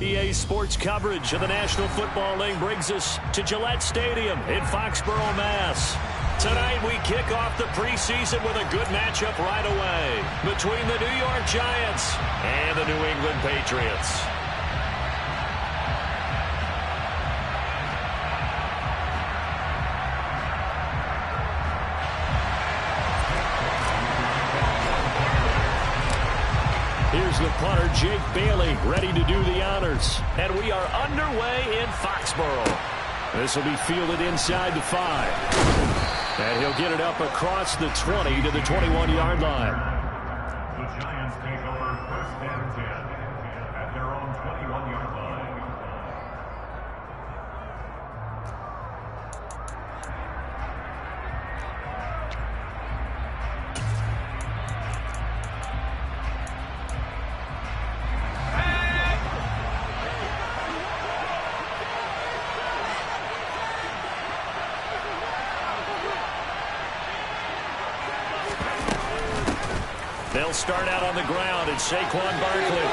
EA Sports coverage of the National Football League brings us to Gillette Stadium in Foxborough, Mass. Tonight we kick off the preseason with a good matchup right away between the New York Giants and the New England Patriots. Here's the punter, Jake Bailey, ready to do the honors. And we are underway in Foxborough. This will be fielded inside the 5. And he'll get it up across the 20 to the 21-yard line. The Giants take over 1st and 10 at their own 21-yard line. They'll start out on the ground, and Saquon Barkley.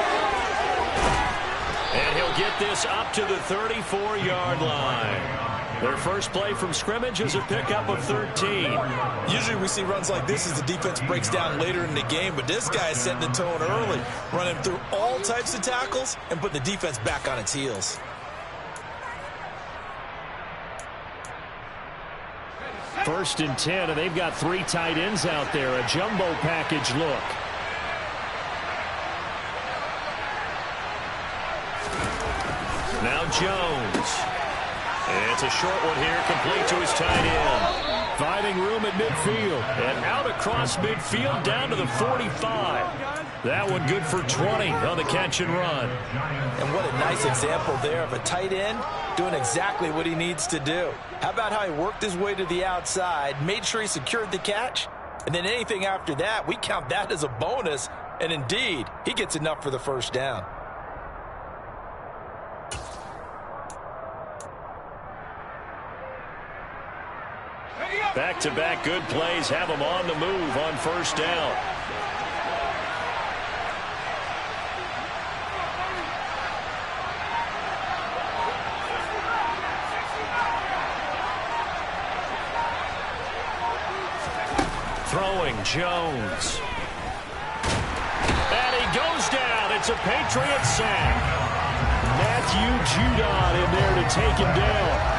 And he'll get this up to the 34-yard line. Their first play from scrimmage is a pickup of 13. Usually we see runs like this as the defense breaks down later in the game, but this guy is setting the tone early, running through all types of tackles and putting the defense back on its heels. First and 10, and they've got 3 tight ends out there. A jumbo package look. Now Jones. And it's a short one here, complete to his tight end. Finding room at midfield. And out across midfield down to the 45. That one good for 20 on the catch and run. And what a nice example there of a tight end doing exactly what he needs to do. How about how he worked his way to the outside, made sure he secured the catch, and then anything after that, we count that as a bonus, and indeed, he gets enough for the first down. Back-to-back good plays have him on the move on first down. Throwing Jones. And he goes down. It's a Patriot sack. Matthew Judon in there to take him down.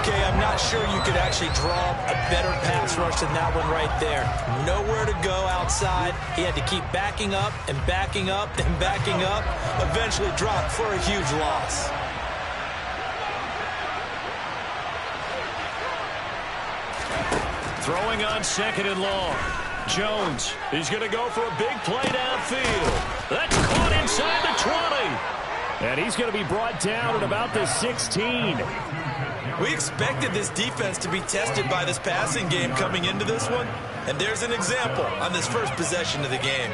Okay, I'm not sure you could actually draw a better pass rush than that one right there. Nowhere to go outside. He had to keep backing up and backing up and backing up. Eventually dropped for a huge loss. Throwing on 2nd and long. Jones, he's going to go for a big play downfield. That's caught inside the 20. And he's going to be brought down at about the 16. We expected this defense to be tested by this passing game coming into this one. And there's an example on this first possession of the game.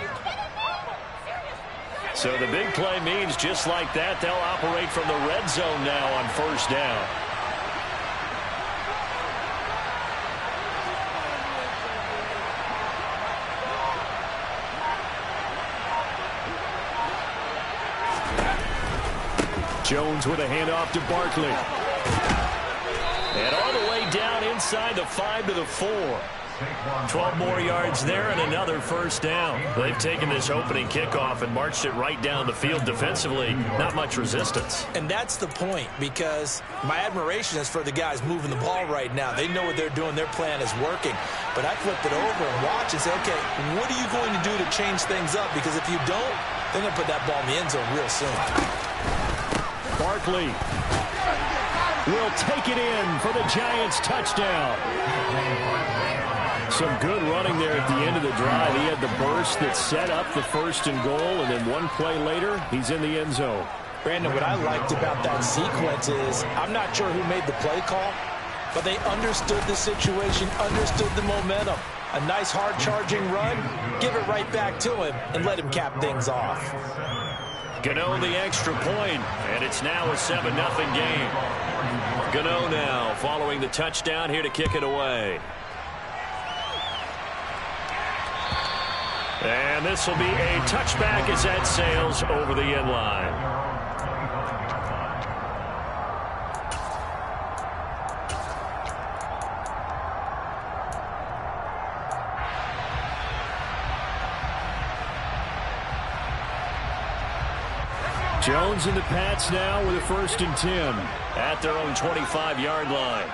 So the big play means just like that, they'll operate from the red zone now on first down. Jones with a handoff to Barkley. And all the way down inside the 5 to the 4. 12 more yards there and another first down. They've taken this opening kickoff and marched it right down the field defensively. Not much resistance. And that's the point, because my admiration is for the guys moving the ball right now. They know what they're doing. Their plan is working. But I flip it over and watch and say, okay, what are you going to do to change things up? Because if you don't, they're going to put that ball in the end zone real soon. Barkley will take it in for the Giants touchdown. Some good running there at the end of the drive. He had the burst that set up the 1st and goal, and then one play later, he's in the end zone. Brandon, what I liked about that sequence is I'm not sure who made the play call, but they understood the situation, understood the momentum. A nice hard-charging run, give it right back to him, and let him cap things off. Gano the extra point, and it's now a 7-0 game. Gano now following the touchdown here to kick it away. And this will be a touchback as that sails over the end line. Jones and the Pats now with a 1st and 10 at their own 25-yard line.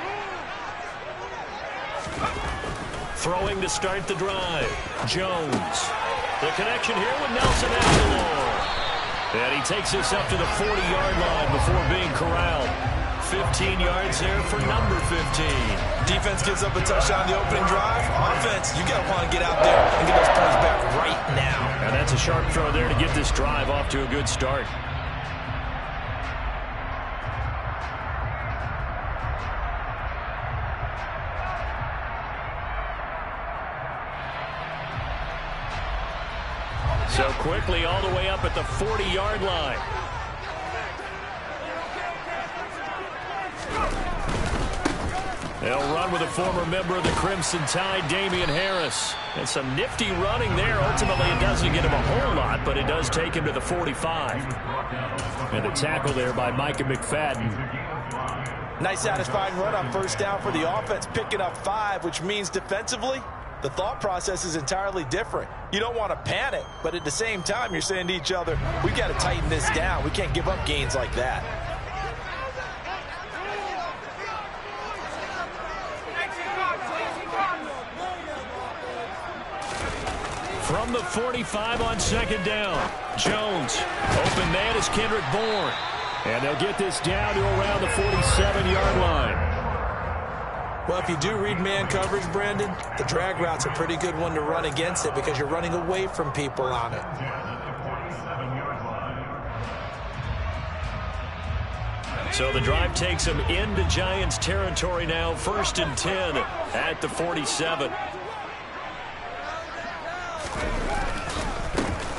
Throwing to start the drive. Jones. The connection here with Nelson Aguilar. And he takes us up to the 40-yard line before being corralled. 15 yards there for number 15. Defense gives up a touchdown on the opening drive. Offense, you got to want to get out there and get those plays back right now. And that's a sharp throw there to get this drive off to a good start. So quickly all the way up at the 40-yard line. They'll run with a former member of the Crimson Tide, Damian Harris. And some nifty running there. Ultimately, it doesn't get him a whole lot, but it does take him to the 45. And a tackle there by Micah McFadden. Nice satisfying run on 1st down for the offense, picking up 5, which means defensively, the thought process is entirely different. You don't want to panic, but at the same time, you're saying to each other, we got to tighten this down. We can't give up gains like that. From the 45 on 2nd down, Jones. Open man is Kendrick Bourne. And they'll get this down to around the 47-yard line. Well, if you do read man coverage, Brandon, the drag route's a pretty good one to run against it because you're running away from people on it. So the drive takes them into Giants territory now. 1st and 10 at the 47.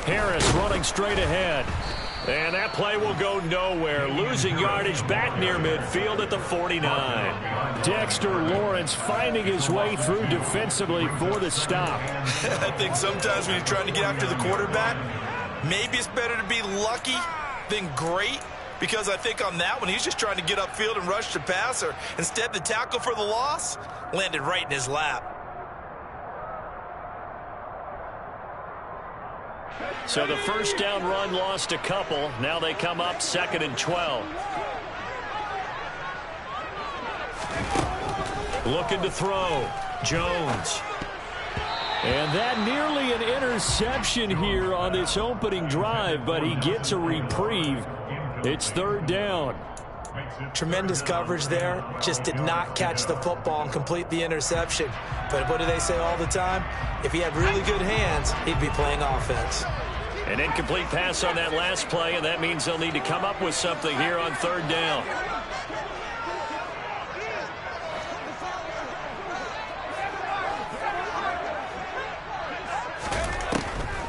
Harris running straight ahead. And that play will go nowhere. Losing yardage back near midfield at the 49. Dexter Lawrence finding his way through defensively for the stop. I think sometimes when you're trying to get after the quarterback, maybe it's better to be lucky than great. Because I think on that one, he's just trying to get upfield and rush the passer. Instead, the tackle for the loss landed right in his lap. So the 1st down run lost a couple. Now they come up 2nd and 12. Looking to throw. Jones. And that nearly an interception here on this opening drive, but he gets a reprieve. It's 3rd down. Tremendous coverage there. Just did not catch the football and complete the interception. But what do they say all the time? If he had really good hands, he'd be playing offense. An incomplete pass on that last play, and that means they'll need to come up with something here on 3rd down.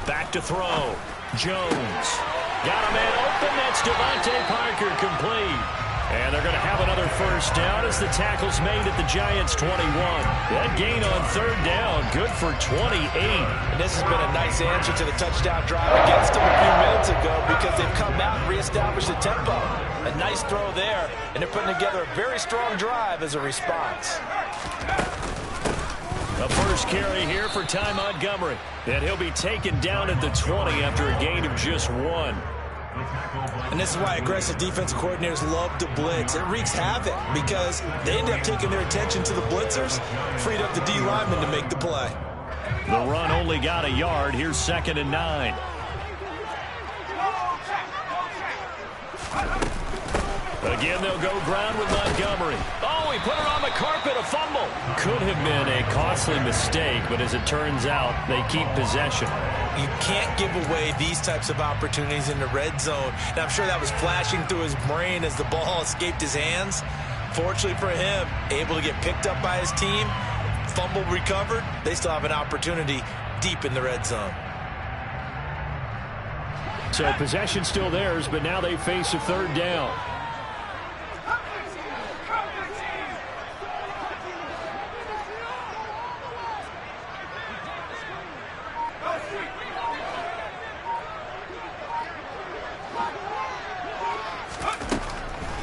Back to throw. Jones. Got a man open. That's Devontae Parker complete. And they're going to have another 1st down as the tackle's made at the Giants' 21. That gain on 3rd down, good for 28. And this has been a nice answer to the touchdown drive against them a few minutes ago because they've come out and reestablished the tempo. A nice throw there, and they're putting together a very strong drive as a response. A 1st carry here for Ty Montgomery. And he'll be taken down at the 20 after a gain of just 1. And this is why aggressive defensive coordinators love to blitz. It wreaks havoc because they end up taking their attention to the blitzers, freed up the D lineman to make the play. The run only got a yard. Here's 2nd and 9. Again, they'll go ground with Montgomery. Oh, he put it on the carpet, a fumble. Could have been a costly mistake, but as it turns out, they keep possession. You can't give away these types of opportunities in the red zone. And I'm sure that was flashing through his brain as the ball escaped his hands. Fortunately for him, able to get picked up by his team, fumble recovered. They still have an opportunity deep in the red zone. So possession still theirs, but now they face a 3rd down.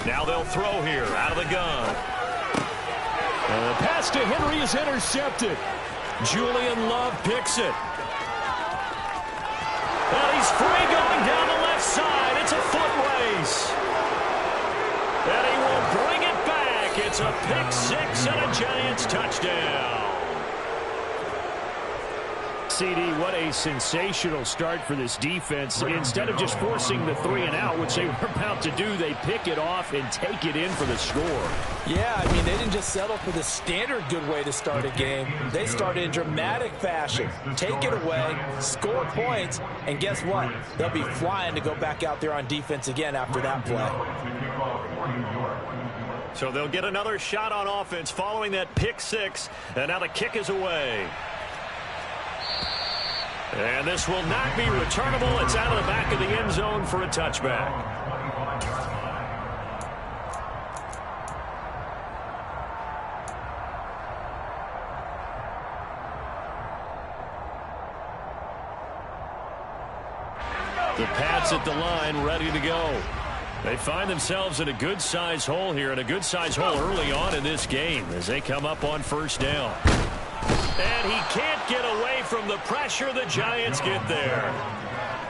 Now they'll throw here out of the gun. And the pass to Henry is intercepted. Julian Love picks it. And he's free going down the left side. It's a foot It's a pick six and a Giants touchdown. CD, what a sensational start for this defense. Instead of just forcing the 3 and out, which they were about to do, they pick it off and take it in for the score. Yeah, I mean, they didn't just settle for the standard good way to start a game. They started in dramatic fashion. Take it away, score points, and guess what? They'll be flying to go back out there on defense again after that play. So they'll get another shot on offense following that pick six, and now the kick is away. And this will not be returnable. It's out of the back of the end zone for a touchback. The Pats at the line, ready to go. They find themselves in a good-sized hole here, and a good-sized hole early on in this game as they come up on first down. And he can't get away from the pressure. The Giants get there.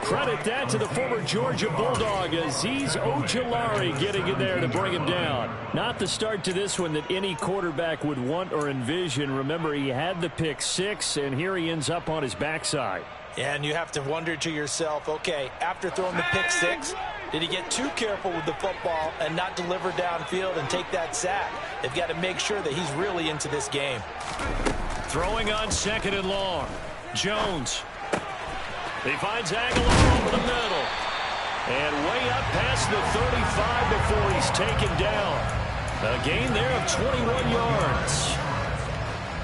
Credit that to the former Georgia Bulldog, Azeez Ojulari getting in there to bring him down. Not the start to this one that any quarterback would want or envision. Remember, he had the pick six, and here he ends up on his backside. Yeah, and you have to wonder to yourself, okay, after throwing the pick six, did he get too careful with the football and not deliver downfield and take that sack? They've got to make sure that he's really into this game. Throwing on second and long. Jones. He finds Aguilar over the middle. And way up past the 35 before he's taken down. A gain there of 21 yards.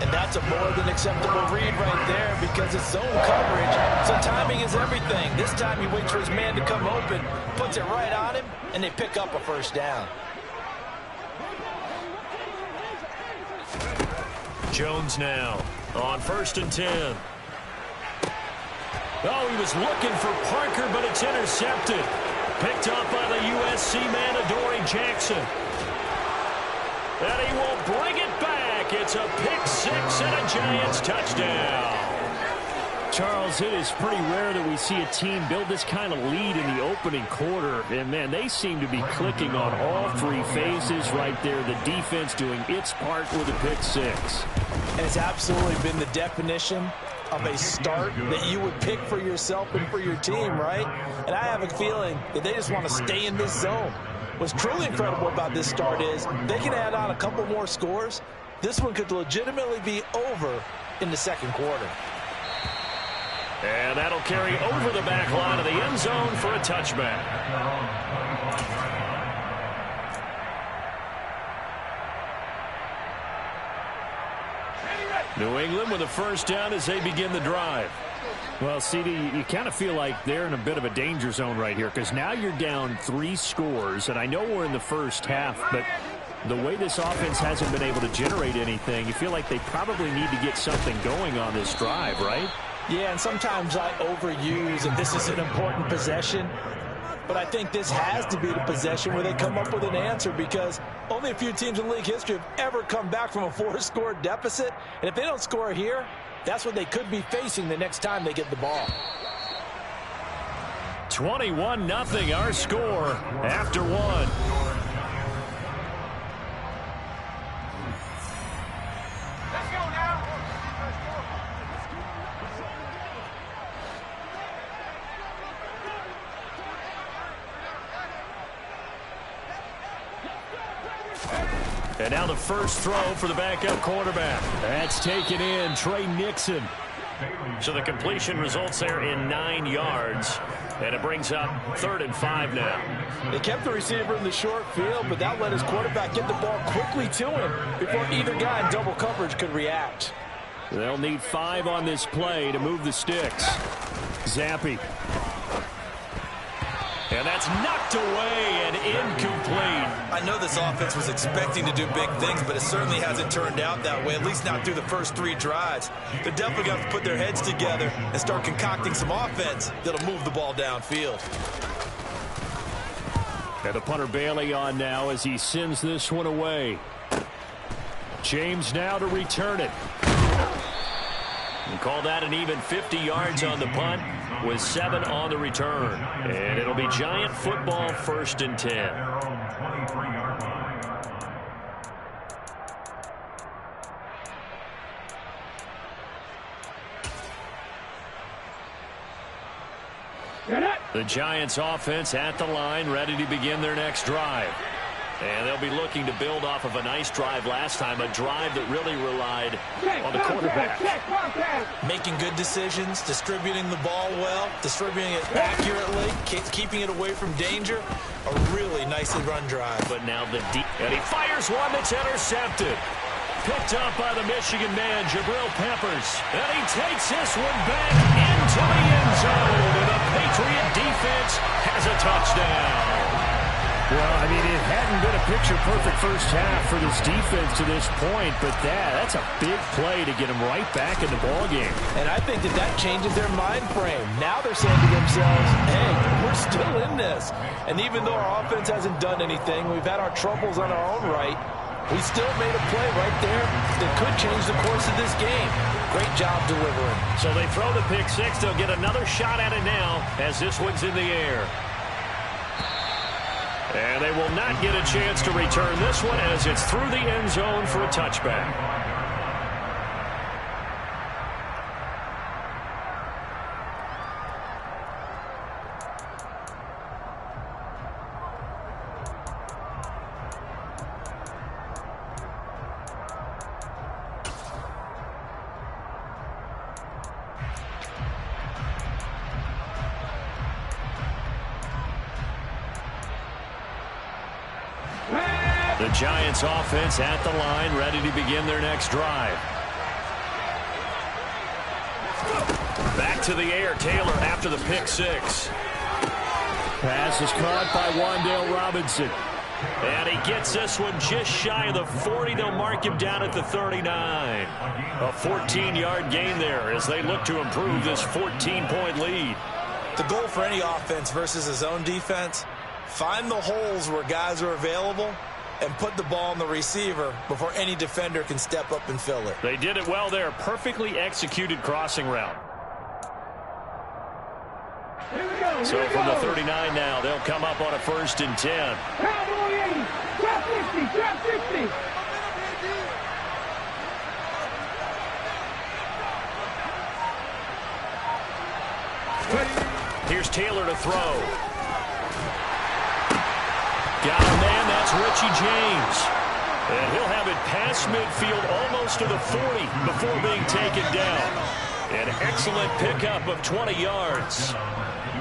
And that's a more than acceptable read right there because it's zone coverage. So timing is everything. This time he waits for his man to come open, puts it right on him, and they pick up a first down. Jones now on 1st and 10. Oh, he was looking for Parker, but it's intercepted. Picked up by the USC man, Adoree Jackson. And he will bring it back. It's a pick six and a Giants touchdown. Charles, it is pretty rare that we see a team build this kind of lead in the opening quarter. And, man, they seem to be clicking on all three phases right there. The defense doing its part with a pick six. And it's absolutely been the definition of a start that you would pick for yourself and for your team, right? And I have a feeling that they just want to stay in this zone. What's truly incredible about this start is they can add on a couple more scores. This one could legitimately be over in the second quarter. And that'll carry over the back line of the end zone for a touchback. New England with a first down as they begin the drive. Well, CD, you kind of feel like they're in a bit of a danger zone right here because now you're down 3 scores, and I know we're in the first half, but the way this offense hasn't been able to generate anything, you feel like they probably need to get something going on this drive, right? Yeah, and sometimes I overuse, and this is an important possession, but I think this has to be the possession where they come up with an answer because only a few teams in league history have ever come back from a 4-score deficit, and if they don't score here, that's what they could be facing the next time they get the ball. 21-0 our score after one. And now the first throw for the backup quarterback. That's taken in, Trey Nixon. So the completion results there in 9 yards. And it brings up 3rd and 5 now. They kept the receiver in the short field, but that let his quarterback get the ball quickly to him before either guy in double coverage could react. They'll need 5 on this play to move the sticks. Zappi. And that's knocked away and incomplete. I know this offense was expecting to do big things, but it certainly hasn't turned out that way, at least not through the first 3 drives. They're definitely going to have to put their heads together and start concocting some offense that'll move the ball downfield. And the punter Bailey on now as he sends this one away. James now to return it. And call that an even 50 yards on the punt with 7 on the return. And it'll be Giant football 1st and 10. The Giants offense at the line, ready to begin their next drive. And they'll be looking to build off of a nice drive last time, a drive that really relied on the quarterback. Making good decisions, distributing the ball well, distributing it accurately, keeping it away from danger. A really nicely run drive. But now the deep, and he fires one that's intercepted. Picked up by the Michigan man, Jabril Peppers. And he takes this one back into the end zone. And the Patriot defense has a touchdown. Well, I mean, it hadn't been a picture-perfect first half for this defense to this point, but that's a big play to get them right back in the ballgame. And I think that changes their mind frame. Now they're saying to themselves, hey, we're still in this. And even though our offense hasn't done anything, we've had our troubles on our own right, we still made a play right there that could change the course of this game. Great job delivering. So they throw the pick six. They'll get another shot at it now as this one's in the air. And they will not get a chance to return this one as it's through the end zone for a touchback. The Giants offense at the line, ready to begin their next drive. Back to the air, Taylor after the pick six. Pass is caught by Wan'Dale Robinson. And he gets this one just shy of the 40. They'll mark him down at the 39. A 14-yard gain there as they look to improve this 14-point lead. The goal for any offense versus his own defense, find the holes where guys are available and put the ball on the receiver before any defender can step up and fill it. They did it well there. Perfectly executed crossing route. So from the 39 now, they'll come up on a 1st and 10. Here's Taylor to throw. Got him, man. That's Richie James. And he'll have it past midfield almost to the 40 before being taken down. An excellent pickup of 20 yards.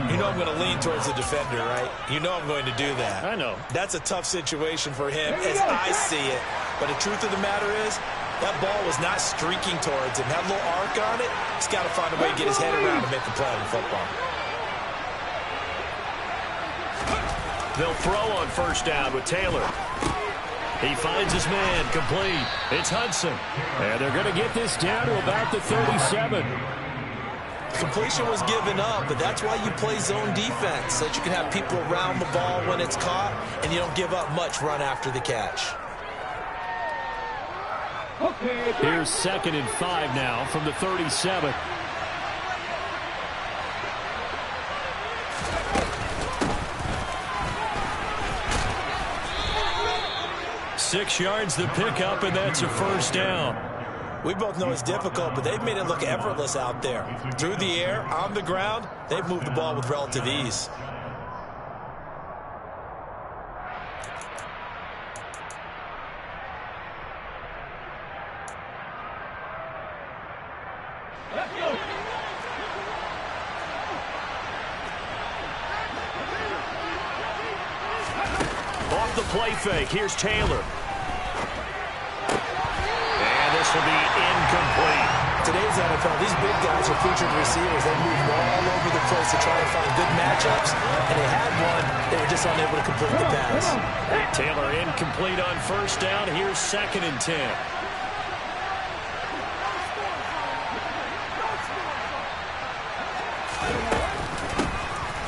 You know I'm going to lean towards the defender, right? You know I'm going to do that. I know. That's a tough situation for him as I see it. But the truth of the matter is, that ball was not streaking towards him. Had a little arc on it. He's got to find a way to get his head around and make a play on football. They'll throw on 1st down with Taylor. He finds his man, complete. It's Hudson. And they're going to get this down to about the 37. Completion was given up, but that's why you play zone defense, so that you can have people around the ball when it's caught, and you don't give up much run after the catch. Here's 2nd and 5 now from the 37. Six yards the pickup, and that's a 1st down. We both know it's difficult, but they've made it look effortless out there. Through the air, on the ground, they've moved the ball with relative ease. Off the play fake, here's Taylor. And this will be incomplete. Today's NFL, these big guys are featured receivers. They move all over the place to try to find good matchups, and they had one. They were just unable to complete the pass. Taylor incomplete on 1st down. Here's 2nd and 10.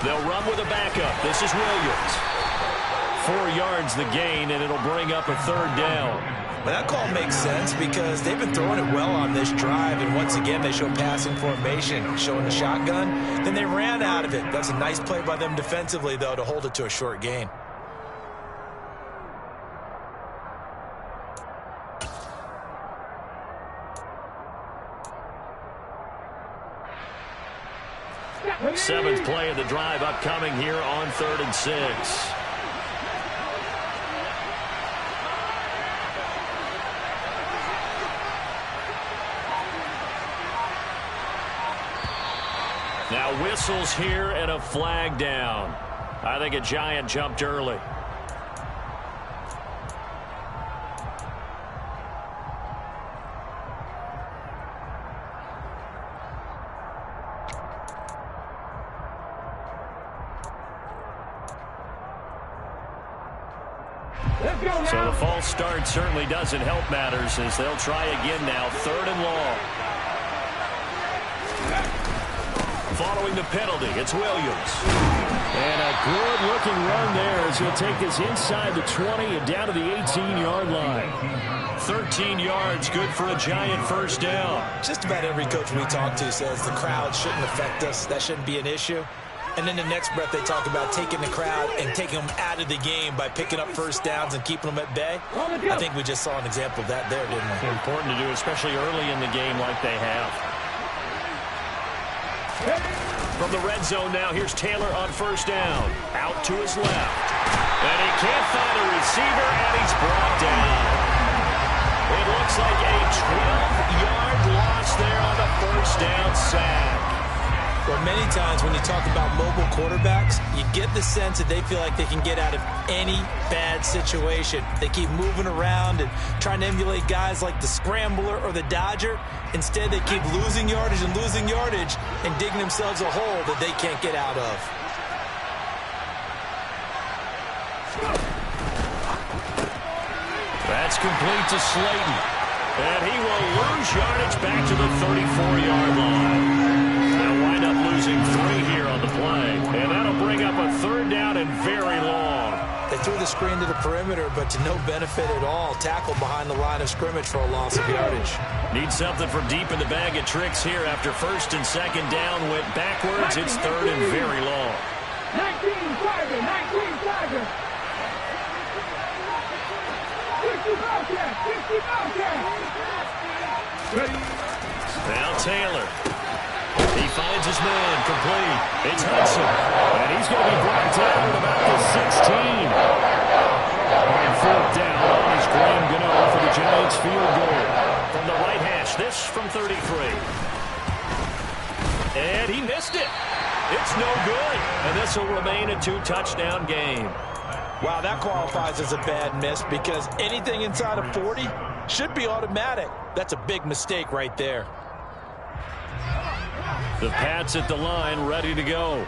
They'll run with a backup. This is Williams. 4 yards the gain, and it'll bring up a 3rd down. But that call makes sense because they've been throwing it well on this drive, and once again they show passing formation, showing the shotgun. Then they ran out of it. That's a nice play by them defensively, though, to hold it to a short gain. 7th play of the drive upcoming here on 3rd and 6. Now whistles here and a flag down. I think a Giant jumped early. So the false start certainly doesn't help matters as they'll try again now. 3rd and long. Following the penalty, it's Williams. And a good-looking run there as he'll take us inside the 20 and down to the 18-yard line. 13 yards, good for a Giant first down. Just about every coach we talk to says the crowd shouldn't affect us. That shouldn't be an issue. And then the next breath they talk about taking the crowd and taking them out of the game by picking up first downs and keeping them at bay. I think we just saw an example of that there, didn't we? Important to do, especially early in the game like they have. From the red zone now, here's Taylor on first down. Out to his left. And he can't find a receiver, and he's brought down. It looks like a 12-yard loss there on the first down sack. Well, many times when you talk about mobile quarterbacks, you get the sense that they feel like they can get out of any bad situation. They keep moving around and trying to emulate guys like the Scrambler or the Dodger. Instead, they keep losing yardage and digging themselves a hole that they can't get out of. That's complete to Slayton. And he will lose yardage back to the 34-yard line. Wind up losing 3 here on the play. And that'll bring up a 3rd down and very long. They threw the screen to the perimeter, but to no benefit at all. Tackled behind the line of scrimmage for a loss of yardage. Need something from deep in the bag of tricks here after 1st and 2nd down. Went backwards. It's 3rd and very long. 19 Tiger, 19 Tiger. 60 Bobcat, 60 Bobcat. Now Taylor. He finds his man, complete. It's Hudson. And he's going to be brought down at about the 16. And 4th down is Graham Gano for the Giants field goal. From the right hash, this from 33. And he missed it. It's no good. And this will remain a 2-touchdown game. Wow, that qualifies as a bad miss because anything inside of 40 should be automatic. That's a big mistake right there. The Pats at the line, ready to go.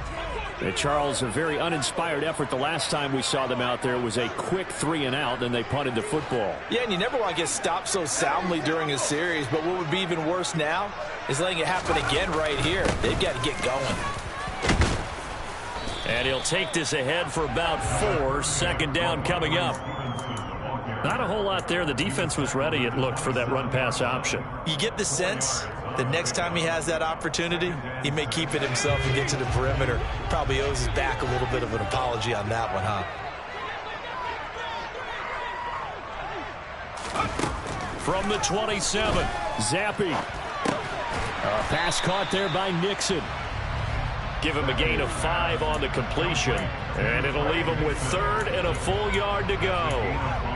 And Charles, a very uninspired effort. The last time we saw them out there was a quick 3-and-out, then they punted the football. Yeah, and you never want to get stopped so soundly during a series, but what would be even worse now is letting it happen again right here. They've got to get going. And he'll take this ahead for about 4. 2nd down coming up. Not a whole lot there. The defense was ready, it looked, for that run-pass option. You get the sense the next time he has that opportunity, he may keep it himself and get to the perimeter. Probably owes his back a little bit of an apology on that one, huh? From the 27, Zappi. Pass caught there by Nixon. Give him a gain of 5 on the completion. And it'll leave him with 3rd and a full yard to go.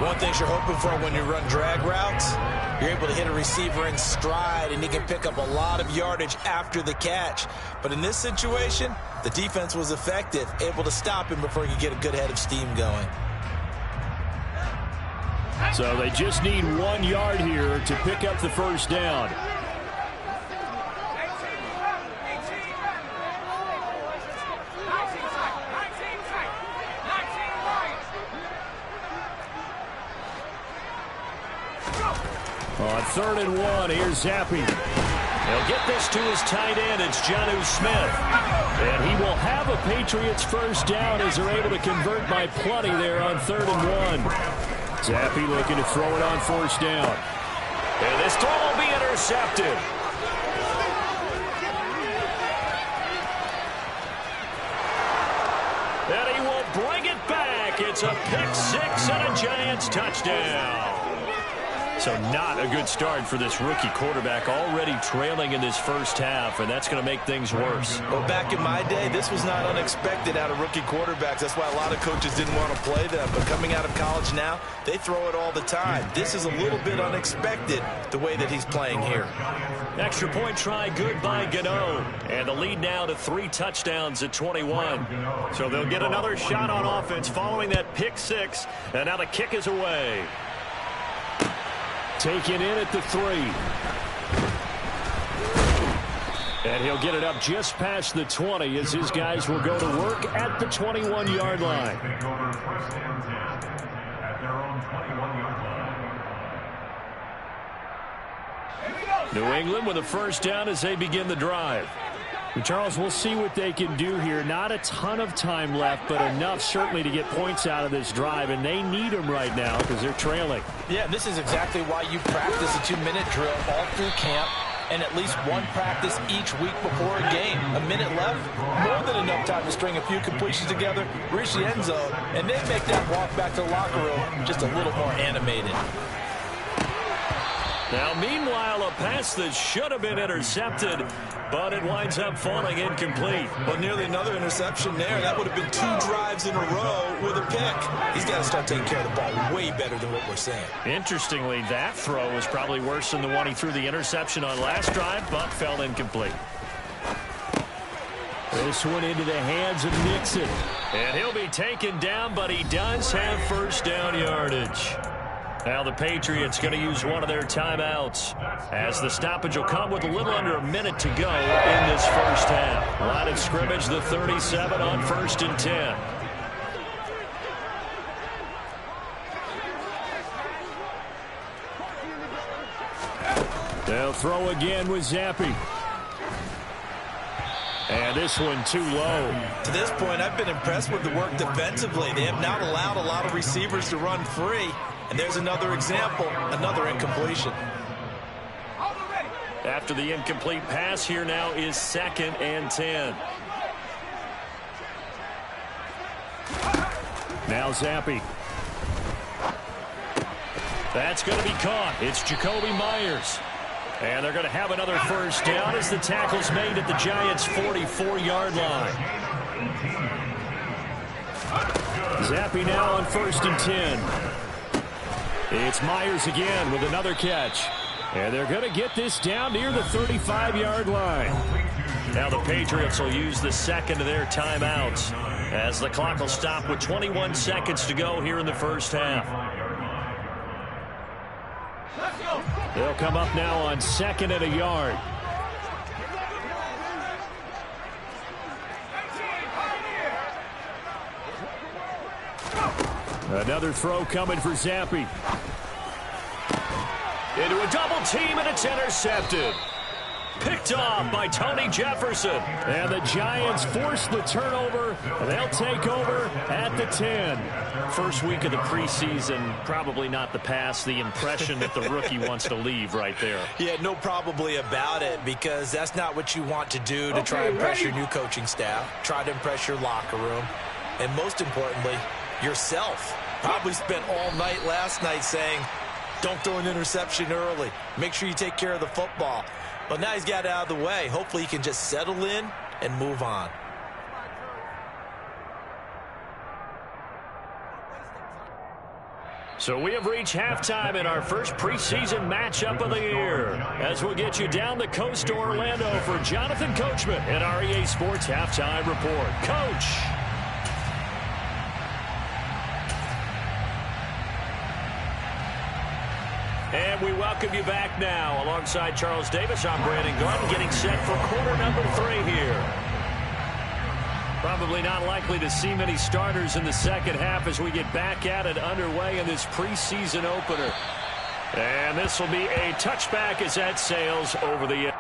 One thing you're hoping for when you run drag routes, you're able to hit a receiver in stride, and he can pick up a lot of yardage after the catch. But in this situation, the defense was effective, able to stop him before he could get a good head of steam going. So they just need 1 yard here to pick up the first down. On 3rd and 1, here's Zappi. He'll get this to his tight end. It's Jonnu Smith. And he will have a Patriots first down as they're able to convert by plenty there on 3rd and 1. Zappi looking to throw it on 1st down. And this throw will be intercepted. And he will bring it back. It's a pick 6 and a Giants touchdown. So not a good start for this rookie quarterback, already trailing in this first half, and that's going to make things worse. Well, back in my day, this was not unexpected out of rookie quarterbacks. That's why a lot of coaches didn't want to play them. But coming out of college now, they throw it all the time. This is a little bit unexpected, the way that he's playing here. Extra point try good by Gano. And the lead now to 3 touchdowns at 21. So they'll get another shot on offense following that pick 6. And now the kick is away. Taken in at the 3. And he'll get it up just past the 20 as his guys will go to work at the 21-yard line. Take over first and 10 at their own 21-yard line. New England with a first down as they begin the drive. And Charles, we'll see what they can do here. Not a ton of time left, but enough certainly to get points out of this drive, and they need them right now because they're trailing. Yeah, this is exactly why you practice a 2-minute drill all through camp and at least one practice each week before a game. A minute left, more than enough time to string a few completions together, reach the end zone, and then make that walk back to the locker room just a little more animated. Now, meanwhile, a pass that should have been intercepted, but it winds up falling incomplete. Well, nearly another interception there. That would have been 2 drives in a row with a pick. He's got to start taking care of the ball way better than what we're saying. Interestingly, that throw was probably worse than the one he threw the interception on last drive, but fell incomplete. This one into the hands of Nixon. And he'll be taken down, but he does have first down yardage. Now the Patriots going to use one of their timeouts as the stoppage will come with a little under a minute to go in this first half. Line of scrimmage, the 37 on 1st and 10. They'll throw again with Zappi. And this one too low. To this point, I've been impressed with the work defensively. They have not allowed a lot of receivers to run free. And there's another example, another incompletion. After the incomplete pass, here now is 2nd and 10. Now Zappi. That's going to be caught. It's Jacoby Myers. And they're going to have another first down as the tackle's made at the Giants' 44-yard line. Zappi now on 1st and 10. It's Myers again with another catch. And they're going to get this down near the 35-yard line. Now the Patriots will use the second of their timeouts as the clock will stop with 21 seconds to go here in the first half. They'll come up now on 2nd and a yard. Another throw coming for Zappi. Into a double team, and it's intercepted. Picked off by Tony Jefferson. And the Giants force the turnover. They'll take over at the 10. First week of the preseason, probably not the pass, the impression that the rookie wants to leave right there. Yeah, no probably about it, because that's not what you want to do to try and impress your new coaching staff, try to impress your locker room, and most importantly, yourself. Probably spent all night last night saying, don't throw an interception early. Make sure you take care of the football. But now he's got it out of the way. Hopefully he can just settle in and move on. So we have reached halftime in our first preseason matchup of the year, as we'll get you down the coast to Orlando for Jonathan Coachman at our EA Sports Halftime Report. Coach. And we welcome you back now. Alongside Charles Davis, I'm Brandon Gordon, getting set for quarter number 3 here. Probably not likely to see many starters in the second half as we get back at it underway in this preseason opener. And this will be a touchback as that sails over the end.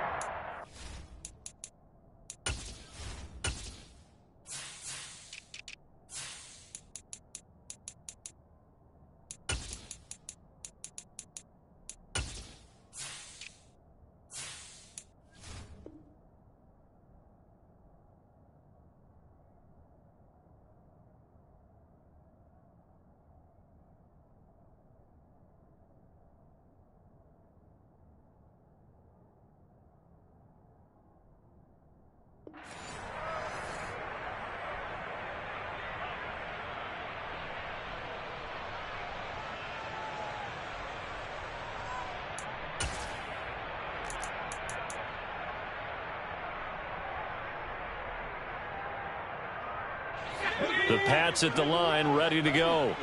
The Pats at the line, ready to go.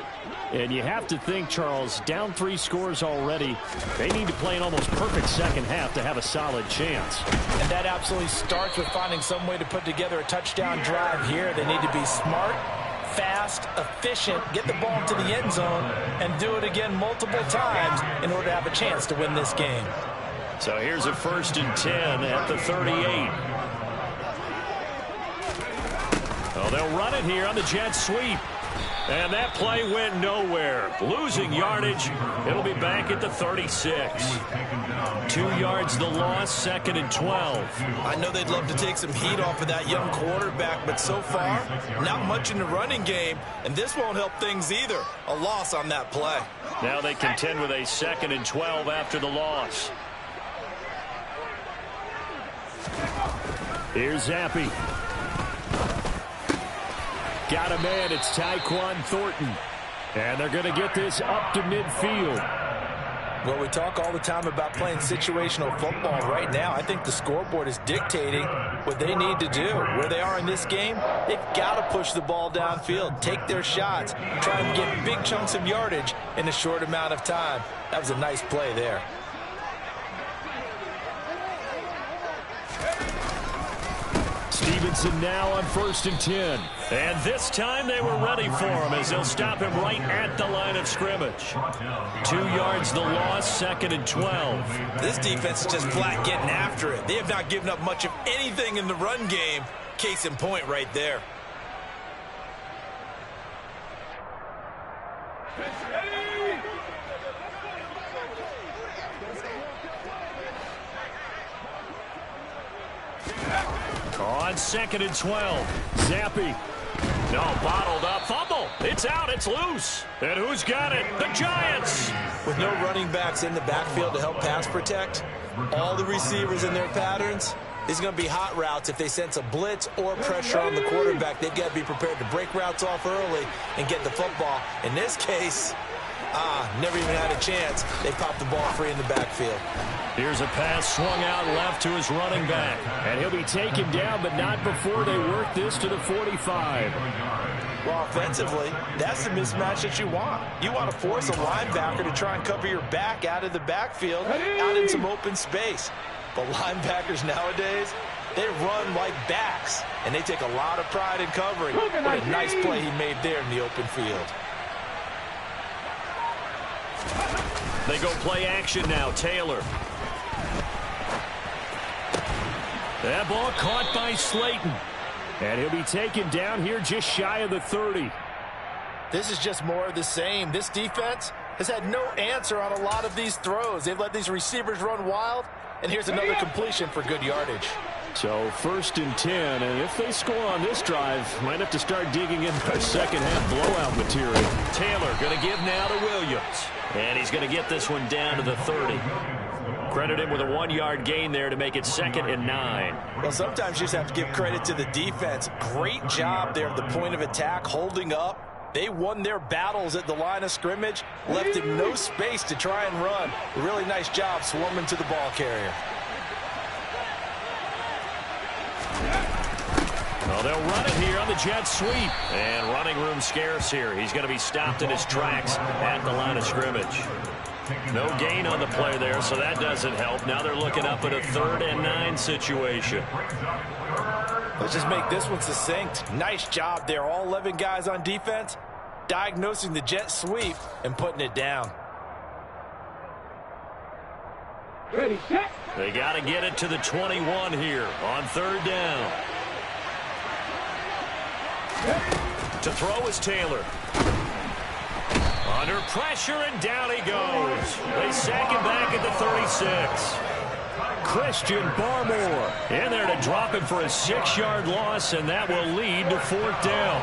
And you have to think, Charles, down 3 scores already. They need to play an almost perfect second half to have a solid chance. And that absolutely starts with finding some way to put together a touchdown drive here. They need to be smart, fast, efficient, get the ball to the end zone, and do it again multiple times in order to have a chance to win this game. So here's a 1st and 10 at the 38. Oh, they'll run it here on the jet sweep. And that play went nowhere. Losing yardage. It'll be back at the 36. 2 yards the loss, 2nd and 12. I know they'd love to take some heat off of that young quarterback, but so far, not much in the running game, and this won't help things either. A loss on that play. Now they contend with a 2nd and 12 after the loss. Here's Zappi. Got a man. It's Tyquan Thornton. And they're going to get this up to midfield. Well, we talk all the time about playing situational football. Right now, I think the scoreboard is dictating what they need to do. Where they are in this game, they've got to push the ball downfield, take their shots, try and get big chunks of yardage in a short amount of time. That was a nice play there. Stevenson now on 1st and 10. And this time they were ready for him as they'll stop him right at the line of scrimmage. 2 yards the loss, 2nd and 12. This defense is just flat getting after it. They have not given up much of anything in the run game. Case in point right there. On 2nd and 12. Zappi. No, bottled up. Fumble. It's out. It's loose. And who's got it? The Giants. With no running backs in the backfield to help pass protect, all the receivers in their patterns, these are going to be hot routes. If they sense a blitz or pressure on the quarterback, they've got to be prepared to break routes off early and get the football. In this case, never even had a chance. They popped the ball free in the backfield. Here's a pass swung out left to his running back. And he'll be taken down, but not before they work this to the 45. Well, offensively, that's the mismatch that you want. You want to force a linebacker to try and cover your back out of the backfield, out in some open space. But linebackers nowadays, they run like backs, and they take a lot of pride in covering. What a nice play he made there in the open field. They go play action now. Taylor. That ball caught by Slayton. And he'll be taken down here just shy of the 30. This is just more of the same. This defense has had no answer on a lot of these throws. They've let these receivers run wild, and here's another completion for good yardage. So 1st and 10, and if they score on this drive, might have to start digging in for second half blowout material. Taylor going to give now to Williams. And he's going to get this one down to the 30. Credit him with a 1-yard gain there to make it 2nd and 9. Well, sometimes you just have to give credit to the defense. Great job there at the point of attack, holding up. They won their battles at the line of scrimmage, left him no space to try and run. A really nice job swarming to the ball carrier. Well, they'll run it here on the jet sweep. And running room scarce here. He's going to be stopped in his tracks at the line of scrimmage. No gain on the play there, so that doesn't help. Now they're looking up at a 3rd and 9 situation. Let's just make this one succinct. Nice job there. All 11 guys on defense diagnosing the jet sweep and putting it down. Ready, set. They got to get it to the 21 here on 3rd down. To throw is Taylor. Under pressure, and down he goes. They sack him back at the 36. Christian Barmore in there to drop him for a 6-yard loss, and that will lead to 4th down.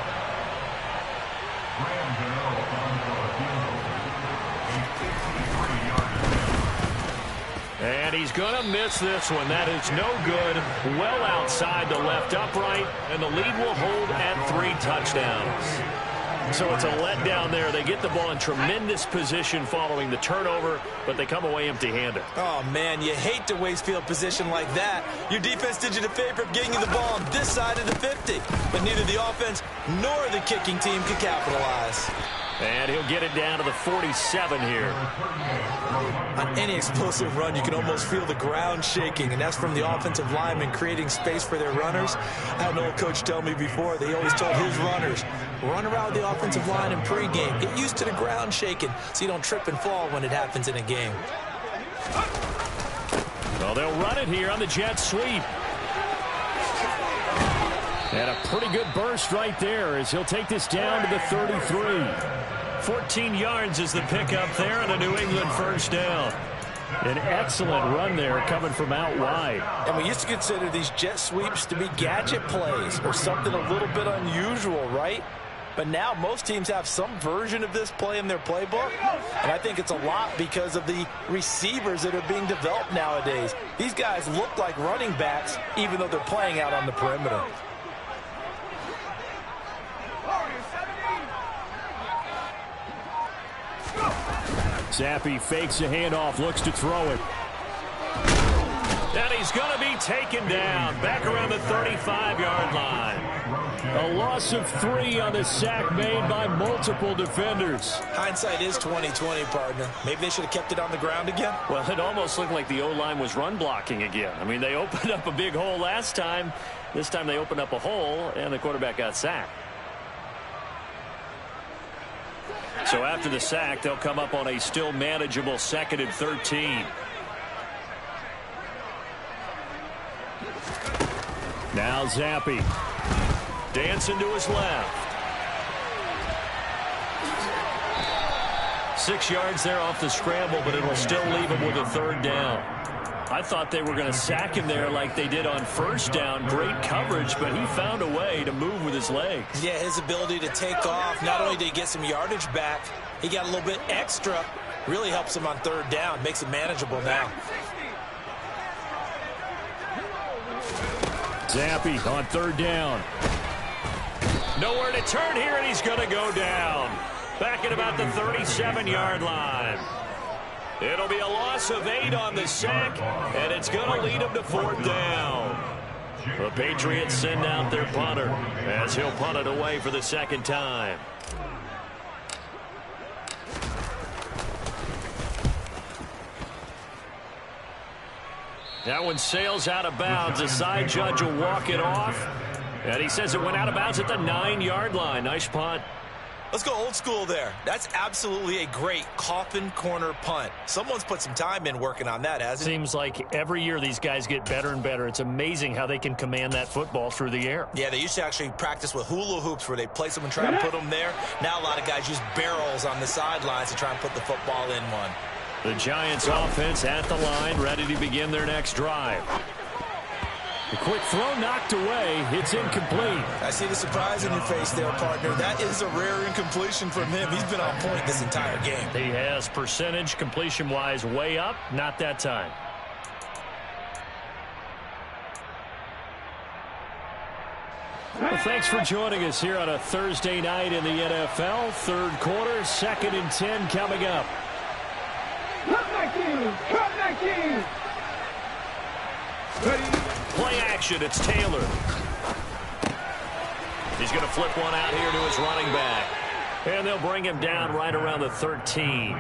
And he's going to miss this one. That is no good. Well outside the left upright, and the lead will hold at 3 touchdowns. So it's a letdown there. They get the ball in tremendous position following the turnover, but they come away empty-handed. Oh, man, you hate to waste field position like that. Your defense did you the favor of getting you the ball on this side of the 50. But neither the offense nor the kicking team could capitalize. And he'll get it down to the 47 here. On any explosive run, you can almost feel the ground shaking, and that's from the offensive linemen creating space for their runners. I had an old coach tell me before, they always told his runners, run around the offensive line in pregame. Get used to the ground shaking so you don't trip and fall when it happens in a game. Well, they'll run it here on the jet sweep. And a pretty good burst right there as he'll take this down to the 33. 14 yards is the pickup there and a New England first down. An excellent run there coming from out wide. And we used to consider these jet sweeps to be gadget plays or something a little bit unusual, right? But now most teams have some version of this play in their playbook. And I think it's a lot because of the receivers that are being developed nowadays. These guys look like running backs even though they're playing out on the perimeter. Zappi fakes a handoff, looks to throw it. And he's going to be taken down back around the 35-yard line. A loss of 3 on the sack made by multiple defenders. Hindsight is 20/20, partner. Maybe they should have kept it on the ground again. Well, it almost looked like the O-line was run blocking again. I mean, they opened up a big hole last time. This time they opened up a hole, and the quarterback got sacked. So after the sack, they'll come up on a still manageable 2nd and 13. Now Zappi. Dancing to his left. 6 yards there off the scramble, but it'll still leave him with a 3rd down. I thought they were going to sack him there like they did on 1st down. Great coverage, but he found a way to move with his legs. Yeah, his ability to take off, not only did he get some yardage back, he got a little bit extra. Really helps him on 3rd down, makes it manageable now. Zappi on 3rd down. Nowhere to turn here, and he's going to go down. Back at about the 37-yard line. It'll be a loss of 8 on the sack, and it's going to lead him to 4th down. The Patriots send out their punter as he'll punt it away for the 2nd time. That one sails out of bounds. The side judge will walk it off, and he says it went out of bounds at the 9-yard line. Nice punt. Let's go old school there. That's absolutely a great coffin corner punt. Someone's put some time in working on that, hasn't it? Seems like every year these guys get better and better. It's amazing how they can command that football through the air. Yeah, they used to actually practice with hula hoops where they place them and try and put them there. Now a lot of guys use barrels on the sidelines to try and put the football in one. The Giants offense at the line, ready to begin their next drive. A quick throw knocked away. It's incomplete. I see the surprise in your face there, partner. That is a rare incompletion from him. He's been on point this entire game. He has percentage completion-wise way up. Not that time. Well, thanks for joining us here on a Thursday night in the NFL. 3rd quarter, 2nd and 10 coming up. Cut 19! Cut 19! Ready? Play action, it's Taylor. He's going to flip one out here to his running back. And they'll bring him down right around the 13.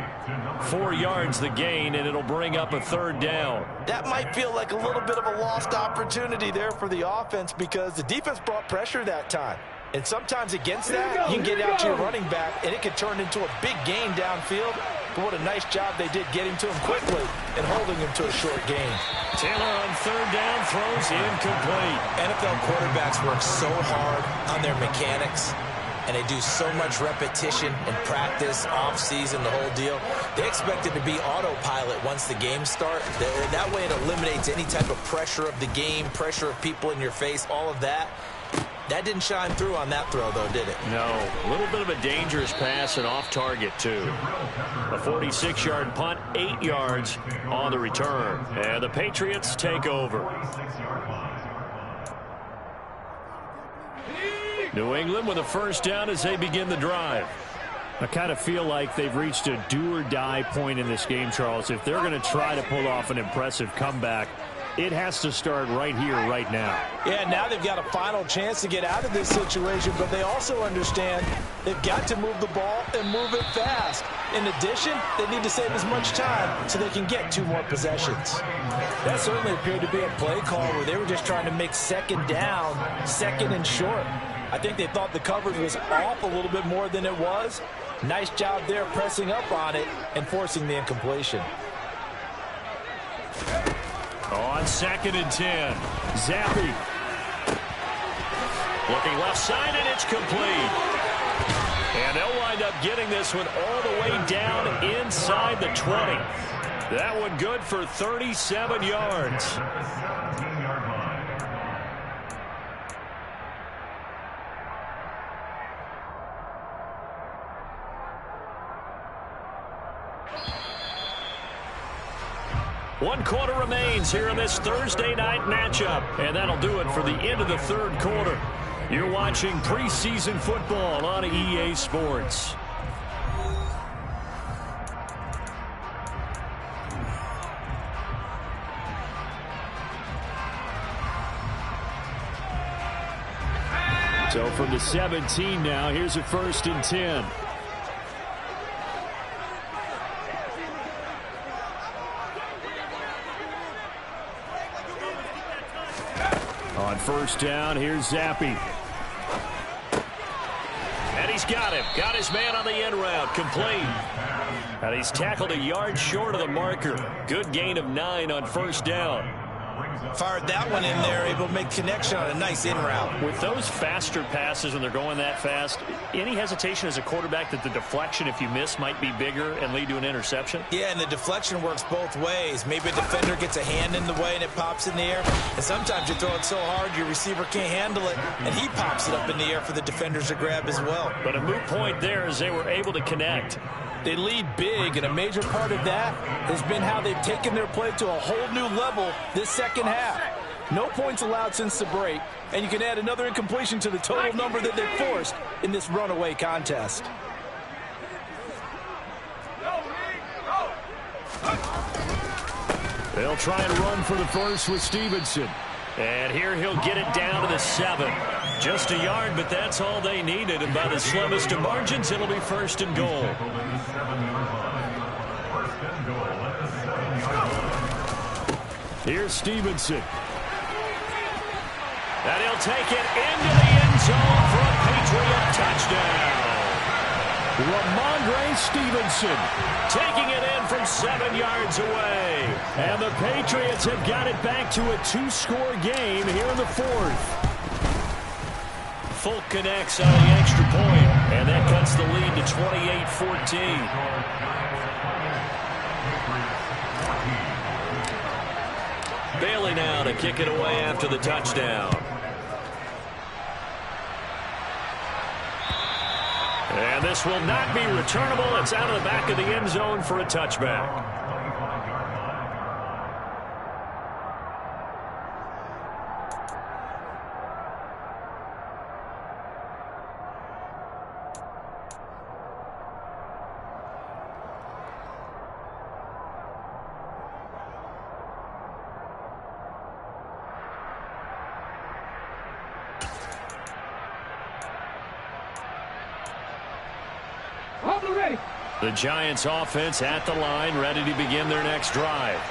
4 yards the gain, and it'll bring up a 3rd down. That might feel like a little bit of a lost opportunity there for the offense because the defense brought pressure that time. And sometimes against that, you can get out to your running back, and it can turn into a big gain downfield. But what a nice job they did getting to him quickly and holding him to a short gain. Taylor on 3rd down, throws incomplete. NFL quarterbacks work so hard on their mechanics, and they do so much repetition and practice, off-season, the whole deal. They expect it to be autopilot once the games start. That way it eliminates any type of pressure of the game, pressure of people in your face, all of that. That didn't shine through on that throw, though, did it? No. A little bit of a dangerous pass and off target, too. A 46-yard punt, 8 yards on the return. And the Patriots take over. New England with a first down as they begin the drive. I kind of feel like they've reached a do-or-die point in this game, Charles. If they're going to try to pull off an impressive comeback, it has to start right here, right now. Yeah, now they've got a final chance to get out of this situation, but they also understand they've got to move the ball and move it fast. In addition, they need to save as much time so they can get 2 more possessions. That certainly appeared to be a play call where they were just trying to make second down, second and short. I think they thought the coverage was off a little bit more than it was. Nice job there pressing up on it and forcing the incompletion. On 2nd and 10, Zappi. Looking left side, and it's complete. And they'll wind up getting this one all the way down inside the 20. That one good for 37 yards. 17-yard line. One quarter remains here in this Thursday night matchup. And that'll do it for the end of the 3rd quarter. You're watching preseason football on EA Sports. So from the 17 now, here's a 1st and 10. On 1st down, here's Zappi. And he's got him. Got his man on the end route. Complete. And he's tackled a yard short of the marker. Good gain of 9 on 1st down. Fired that one in there, able to make connection on a nice in route. With those faster passes when they're going that fast, any hesitation as a quarterback that the deflection, if you miss, might be bigger and lead to an interception? Yeah, and the deflection works both ways. Maybe a defender gets a hand in the way and it pops in the air. And sometimes you throw it so hard your receiver can't handle it, and he pops it up in the air for the defenders to grab as well. But a moot point there as they were able to connect. They lead big, and a major part of that has been how they've taken their play to a whole new level this second half. No points allowed since the break, and you can add another incompletion to the total number that they've forced in this runaway contest. They'll try and run for the first with Stevenson. And here he'll get it down to the 7. Just a yard, but that's all they needed. And by the slimmest of margins, it'll be 1st and goal. Here's Stevenson. And he'll take it into the end zone for a Patriot touchdown. Ramondre Stevenson taking it in from 7 yards away. And the Patriots have got it back to a 2-score game here in the 4th. Folk connects on the extra point, and that cuts the lead to 28-14. Bailey now to kick it away after the touchdown. And this will not be returnable. It's out of the back of the end zone for a touchback. The Giants offense at the line, ready to begin their next drive.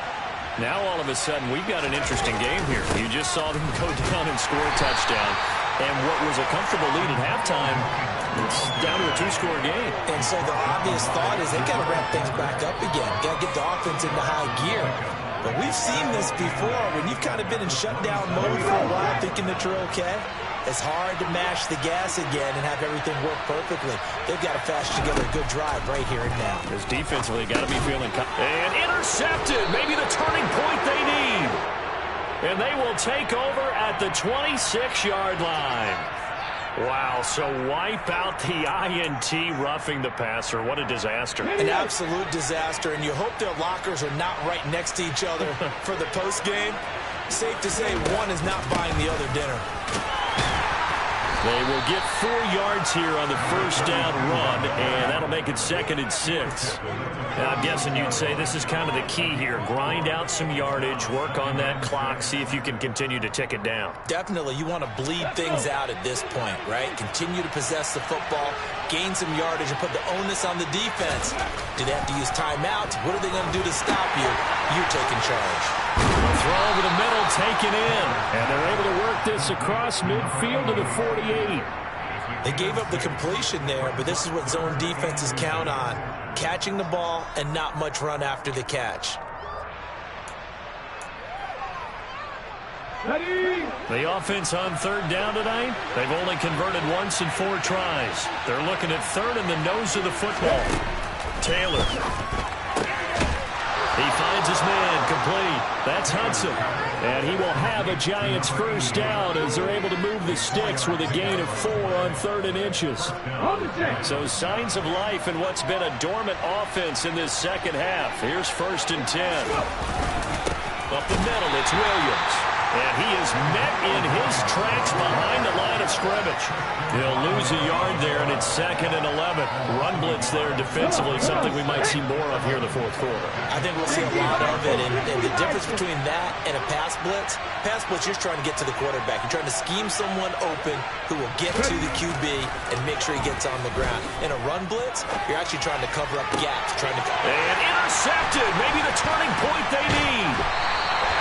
Now all of a sudden we've got an interesting game here. You just saw them go down and score a touchdown. And what was a comfortable lead at halftime, it's down to a 2-score game. And so the obvious thought is they've got to ramp things back up again. Got to get the offense into high gear. But we've seen this before when you've kind of been in shutdown mode for a while thinking that you're okay. It's hard to mash the gas again and have everything work perfectly. They've got to fast together a good drive right here and now. Because defensively, got to be feeling... And intercepted! Maybe the turning point they need. And they will take over at the 26-yard line. Wow, so wipe out the INT roughing the passer. What a disaster. An absolute disaster, and you hope their lockers are not right next to each other for the postgame. Safe to say one is not buying the other dinner. They will get 4 yards here on the first down run, and that'll make it 2nd and 6. Now, I'm guessing you'd say this is kind of the key here. Grind out some yardage, work on that clock, see if you can continue to tick it down. Definitely, you want to bleed things out at this point, right? Continue to possess the football, gain some yardage, and put the onus on the defense. Do they have to use timeouts? What are they going to do to stop you? You're taking charge. Throw over the middle, taken in. And they're able to work this across midfield to the 48. They gave up the completion there, but this is what zone defenses count on. Catching the ball and not much run after the catch. Ready. The offense on 3rd down tonight, they've only converted once in 4 tries. They're looking at 3rd in the nose of the football. Taylor. He finds his man, complete. That's Hudson. And he will have a Giants first down as they're able to move the sticks with a gain of 4 on 3rd and inches. So signs of life in what's been a dormant offense in this second half. Here's 1st and 10. Up the middle, it's Williams. And he is met in his tracks behind the line of scrimmage. He'll lose a yard there, and it's 2nd and 11. Run blitz there defensively, something we might see more of here in the 4th quarter. I think we'll see a lot of it, and the difference between that and a pass blitz, you're trying to get to the quarterback. You're trying to scheme someone open who will get to the QB and make sure he gets on the ground. In a run blitz, you're actually trying to cover up gaps. And intercepted, maybe the turning point they need.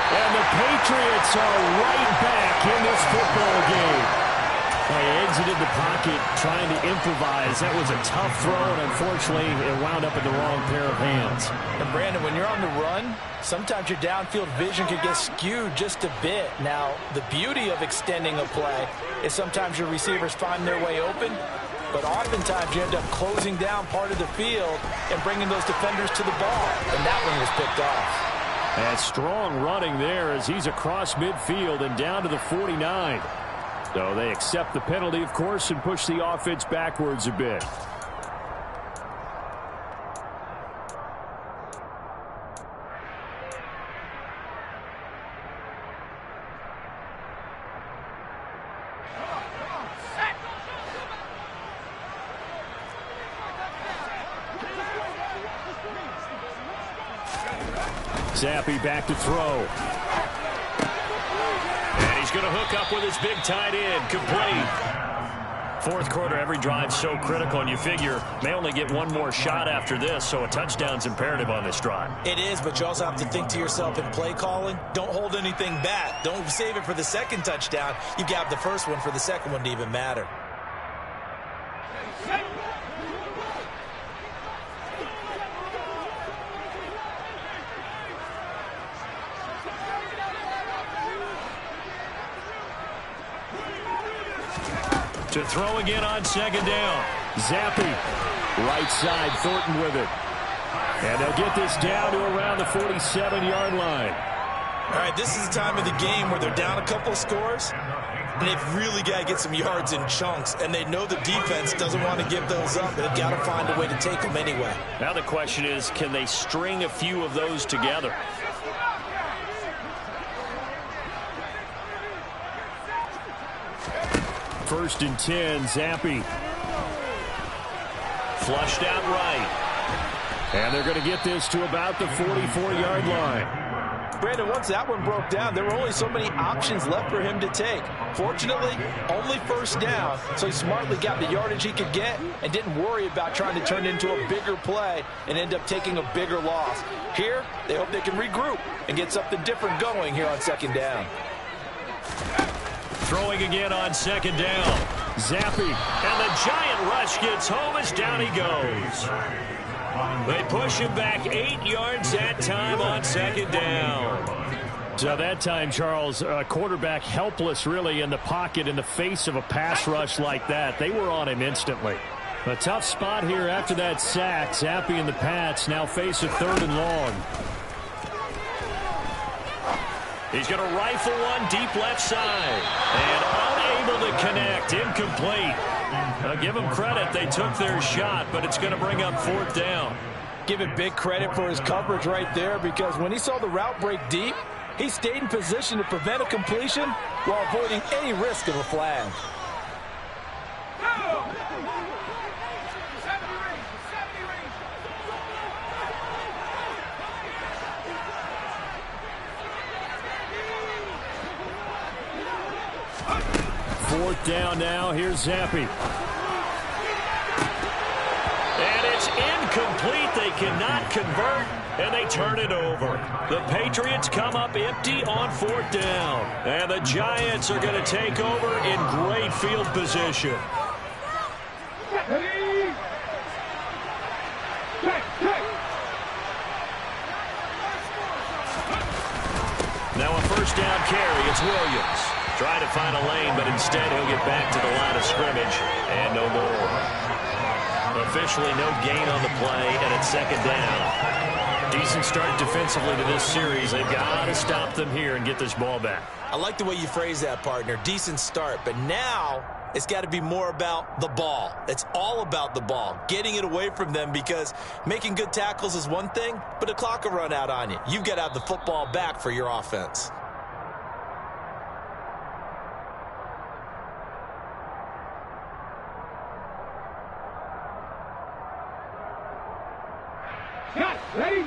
And the Patriots are right back in this football game. They exited the pocket trying to improvise. That was a tough throw, and unfortunately, it wound up in the wrong pair of hands. And Brandon, when you're on the run, sometimes your downfield vision can get skewed just a bit. Now, the beauty of extending a play is sometimes your receivers find their way open, but oftentimes you end up closing down part of the field and bringing those defenders to the ball, and that one was picked off. And strong running there as he's across midfield and down to the 49. So they accept the penalty, of course, and push the offense backwards a bit. Zappi back to throw. And he's going to hook up with his big tight end. Complete. 4th quarter, every drive so critical, and you figure may only get one more shot after this, so a touchdown's imperative on this drive. It is, but you also have to think to yourself in play calling, don't hold anything back. Don't save it for the 2nd touchdown. You got the 1st one for the 2nd one to even matter. To throw again on 2nd down. Zappi. Right side, Thornton with it. And they'll get this down to around the 47-yard line. All right, this is the time of the game where they're down a couple of scores, and they've really got to get some yards in chunks, and they know the defense doesn't want to give those up, and they've got to find a way to take them anyway. Now the question is, can they string a few of those together? First and 10, Zappi. Flushed out right. And they're going to get this to about the 44-yard line. Brandon, once that one broke down, there were only so many options left for him to take. Fortunately, only 1st down, so he smartly got the yardage he could get and didn't worry about trying to turn it into a bigger play and end up taking a bigger loss. Here, they hope they can regroup and get something different going here on 2nd down. Throwing again on 2nd down. Zappi. And the giant rush gets home as down he goes. They push him back 8 yards that time on 2nd down. So that time, Charles, quarterback helpless really in the pocket in the face of a pass rush like that. They were on him instantly. A tough spot here after that sack. Zappi and the Pats now face a 3rd and long. He's going to rifle one deep left side. And unable to connect. Incomplete. Give them credit. They took their shot, but it's going to bring up 4th down. Give it big credit for his coverage right there, because when he saw the route break deep, he stayed in position to prevent a completion while avoiding any risk of a flag. 4th down now. Here's Zampi. And it's incomplete. They cannot convert, and they turn it over. The Patriots come up empty on 4th down. And the Giants are going to take over in great field position. Now a 1st down carry. It's Williams. Trying to find a lane, but instead he'll get back to the line of scrimmage and no more. Officially no gain on the play, and it's 2nd down. Decent start defensively to this series. They've got to stop them here and get this ball back. I like the way you phrase that, partner. Decent start, but now it's got to be more about the ball. It's all about the ball, getting it away from them, because making good tackles is one thing, but the clock will run out on you. You've got to have the football back for your offense. Ready?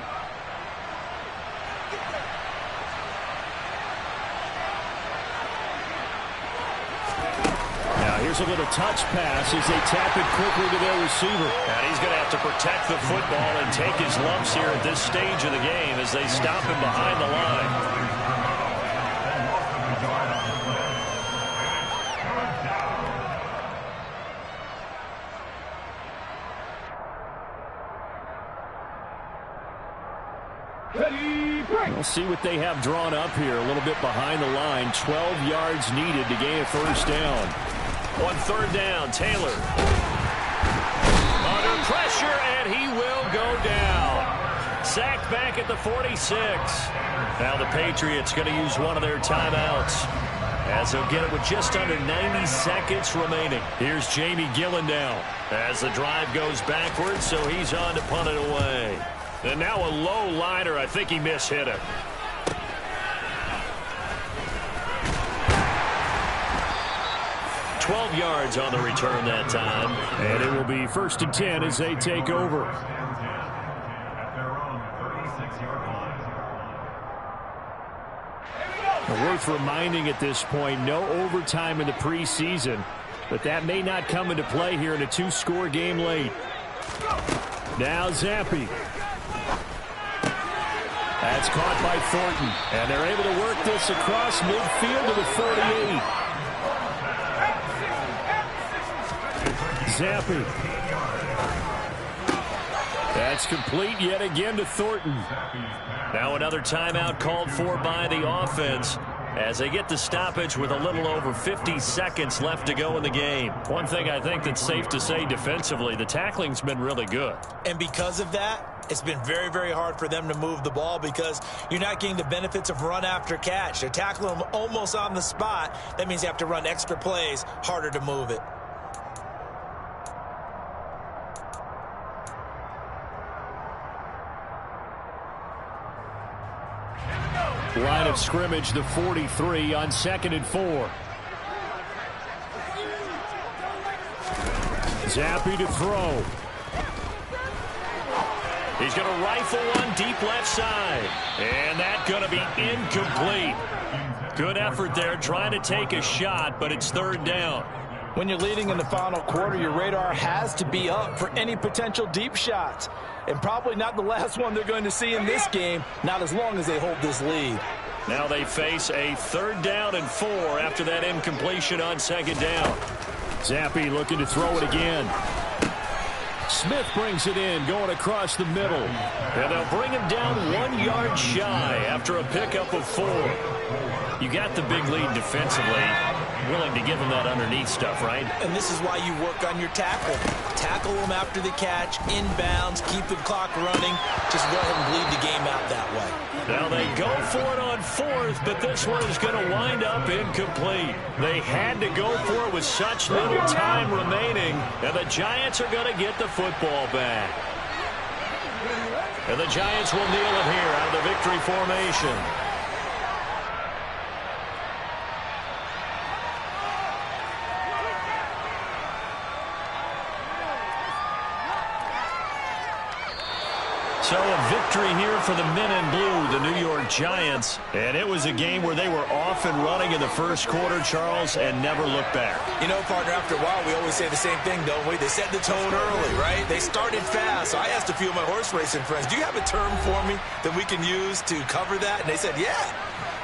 Now here's a little touch pass as they tap it quickly to their receiver. And he's going to have to protect the football and take his lumps here at this stage of the game as they stop him behind the line. We'll see what they have drawn up here. A little bit behind the line. 12 yards needed to gain a 1st down. On 3rd down, Taylor. Under pressure, and he will go down. Sacked back at the 46. Now the Patriots going to use one of their timeouts, as they'll get it with just under 90 seconds remaining. Here's Jamie Gillen down as the drive goes backwards, so he's on to punt it away. And now a low liner. I think he mishit it. $12 yards on the return that time. And it will be 1st and 10 as they take over. At their own 36-yard line. Worth reminding at this point, no overtime in the preseason, but that may not come into play here in a 2-score game late. Now Zampi. That's caught by Thornton, and they're able to work this across midfield to the 48. Zampi. That's complete yet again to Thornton. Now another timeout called for by the offense as they get the stoppage with a little over 50 seconds left to go in the game. One thing I think that's safe to say defensively, the tackling's been really good. And because of that, it's been very, very hard for them to move the ball, because you're not getting the benefits of run after catch. They're tackling them almost on the spot. That means you have to run extra plays, harder to move it. Line of scrimmage, the 43 on 2nd and 4. Zampi to throw. He's going to rifle one deep left side. And that's going to be incomplete. Good effort there trying to take a shot, but it's 3rd down. When you're leading in the final quarter, your radar has to be up for any potential deep shots. And probably not the last one they're going to see in this game, not as long as they hold this lead. Now they face a 3rd down and 4 after that incompletion on 2nd down. Zampi looking to throw it again. Smith brings it in, going across the middle. And they'll bring him down 1 yard shy after a pickup of 4. You got the big lead defensively. Willing to give him that underneath stuff, right? And this is why you work on your tackle. Tackle them after the catch, inbounds, keep the clock running. Just go ahead and bleed the game out that way. Now they go for it on 4th, but this one is going to wind up incomplete. They had to go for it with such little time remaining, and the Giants are going to get the football back. And the Giants will kneel it here out of the victory formation. So a victory here for the men in blue, the New York Giants. And it was a game where they were off and running in the first quarter, Charles, and never looked back. You know, partner, after a while, we always say the same thing, don't we? They set the tone early, right? They started fast. So I asked a few of my horse racing friends, do you have a term for me that we can use to cover that? And they said, yeah.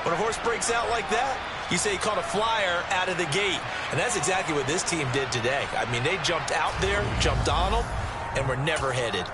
When a horse breaks out like that, you say he caught a flyer out of the gate. And that's exactly what this team did today. I mean, they jumped out there, jumped on them, and were never headed.